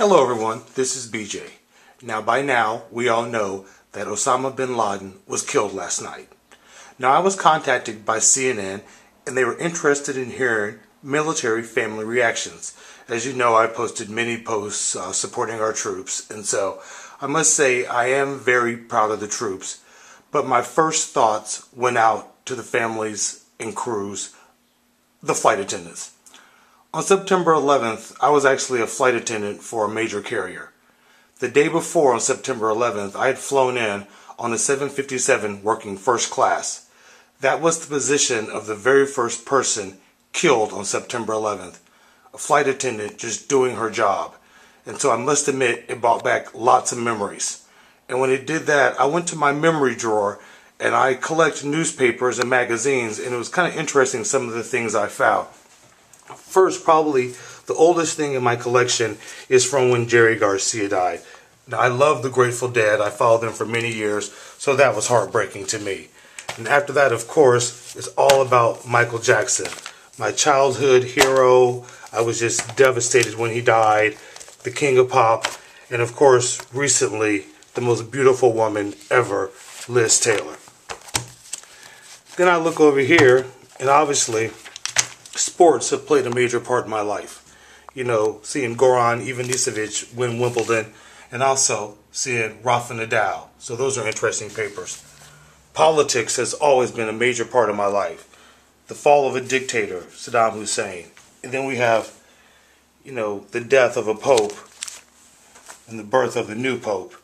Hello everyone, this is BJ. Now by now, we all know that Osama bin Laden was killed last night. Now I was contacted by CNN and they were interested in hearing military family reactions. As you know, I posted many posts supporting our troops, and so I must say I am very proud of the troops, but my first thoughts went out to the families and crews, the flight attendants. On September 11th, I was actually a flight attendant for a major carrier. The day before, on September 11th, I had flown in on a 757 working first class. That was the position of the very first person killed on September 11th, a flight attendant just doing her job. And so I must admit, it brought back lots of memories. And when it did that, I went to my memory drawer and I collect newspapers and magazines, and it was kind of interesting some of the things I found. First, probably the oldest thing in my collection is from when Jerry Garcia died. Now, I love the Grateful Dead. I followed them for many years, so that was heartbreaking to me. And after that, of course, it's all about Michael Jackson, my childhood hero. I was just devastated when he died, the king of pop, and of course, recently, the most beautiful woman ever, Liz Taylor. Then I look over here, and obviously, sports have played a major part in my life. You know, seeing Goran Ivanisevic win Wimbledon, and also seeing Rafa Nadal. So those are interesting papers. Politics has always been a major part of my life. The fall of a dictator, Saddam Hussein. And then we have, you know, the death of a pope and the birth of the new pope.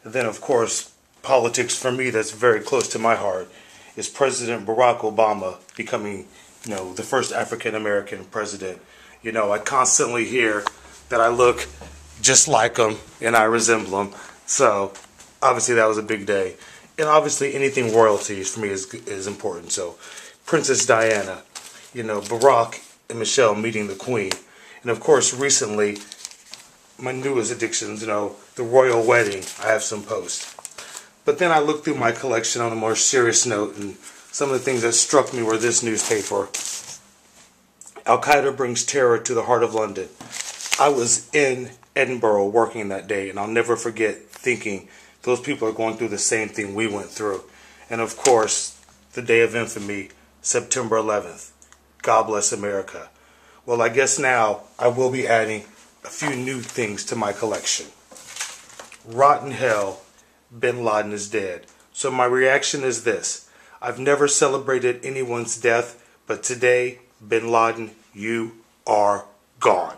And then, of course, politics for me that's very close to my heart is President Barack Obama becoming, you know, the first African-American president. You know, I constantly hear that I look just like him and I resemble him. So, obviously that was a big day. And obviously anything royalties for me is important. So, Princess Diana, you know, Barack and Michelle meeting the Queen. And of course, recently, my newest addictions, you know, the royal wedding, I have some posts. But then I looked through my collection on a more serious note, and some of the things that struck me were this newspaper. Al-Qaeda brings terror to the heart of London. I was in Edinburgh working that day, and I'll never forget thinking those people are going through the same thing we went through. And of course, the day of infamy, September 11th. God bless America. Well, I guess now I will be adding a few new things to my collection. Rotten hell, bin Laden is dead. So my reaction is this. I've never celebrated anyone's death, but today, bin Laden, you are gone.